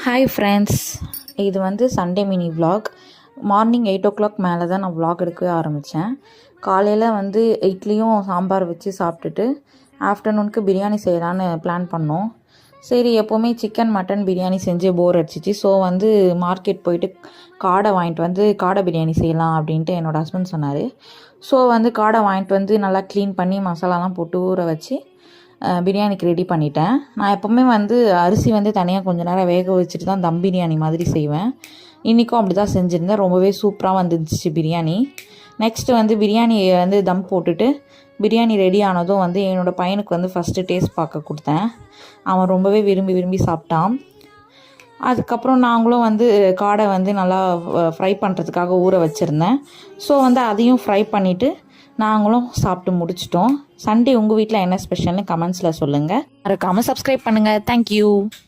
Hi friends, இது வந்து Sunday mini vlog. Morning 8 o'clock மேலே தான் நான் விலாக் எடுக்கவே ஆரம்பித்தேன். காலையில் வந்து இட்லியும் சாம்பார் வச்சு சாப்பிட்டுட்டு ஆஃப்டர்நூனுக்கு பிரியாணி செய்யலான்னு பிளான் பண்ணோம். சரி, எப்போவுமே சிக்கன் மட்டன் பிரியாணி செஞ்சு போர் அடிச்சிச்சு. ஸோ வந்து மார்க்கெட் போயிட்டு காடை வாங்கிட்டு வந்து காடை பிரியாணி செய்யலாம் அப்படின்ட்டு என்னோடய ஹஸ்பண்ட் சொன்னார். ஸோ வந்து காடை வாங்கிட்டு வந்து நல்லா க்ளீன் பண்ணி மசாலாலாம் போட்டு ஊற வச்சு பிரியாணிக்கு ரெடி பண்ணிட்டேன். நான் எப்போவுமே வந்து அரிசி வந்து தனியாக கொஞ்சம் நேரம் வேக வச்சுட்டு தான் தம் பிரியாணி மாதிரி செய்வேன். இன்றைக்கும் அப்படி தான் செஞ்சுருந்தேன். ரொம்பவே சூப்பராக வந்துருந்துச்சு பிரியாணி. நெக்ஸ்ட்டு வந்து பிரியாணியை வந்து தம் போட்டுட்டு பிரியாணி ரெடி ஆனதும் வந்து என்னோடய பையனுக்கு வந்து ஃபஸ்ட்டு டேஸ்ட் பார்க்க கொடுத்தேன். அவன் ரொம்பவே விரும்பி சாப்பிட்டான். அதுக்கப்புறம் நாங்களும் வந்து காடை வந்து நல்லா ஃப்ரை பண்ணுறதுக்காக ஊற வச்சுருந்தேன். ஸோ வந்து அதையும் ஃப்ரை பண்ணிவிட்டு நாங்களும் சாப்பிட்டு முடிச்சிட்டோம். சண்டே உங்கள் வீட்டில் என்ன ஸ்பெஷல்னு கமெண்ட்ஸில் சொல்லுங்கள். மறக்காமல் சப்ஸ்கிரைப் பண்ணுங்கள். தேங்க்யூ.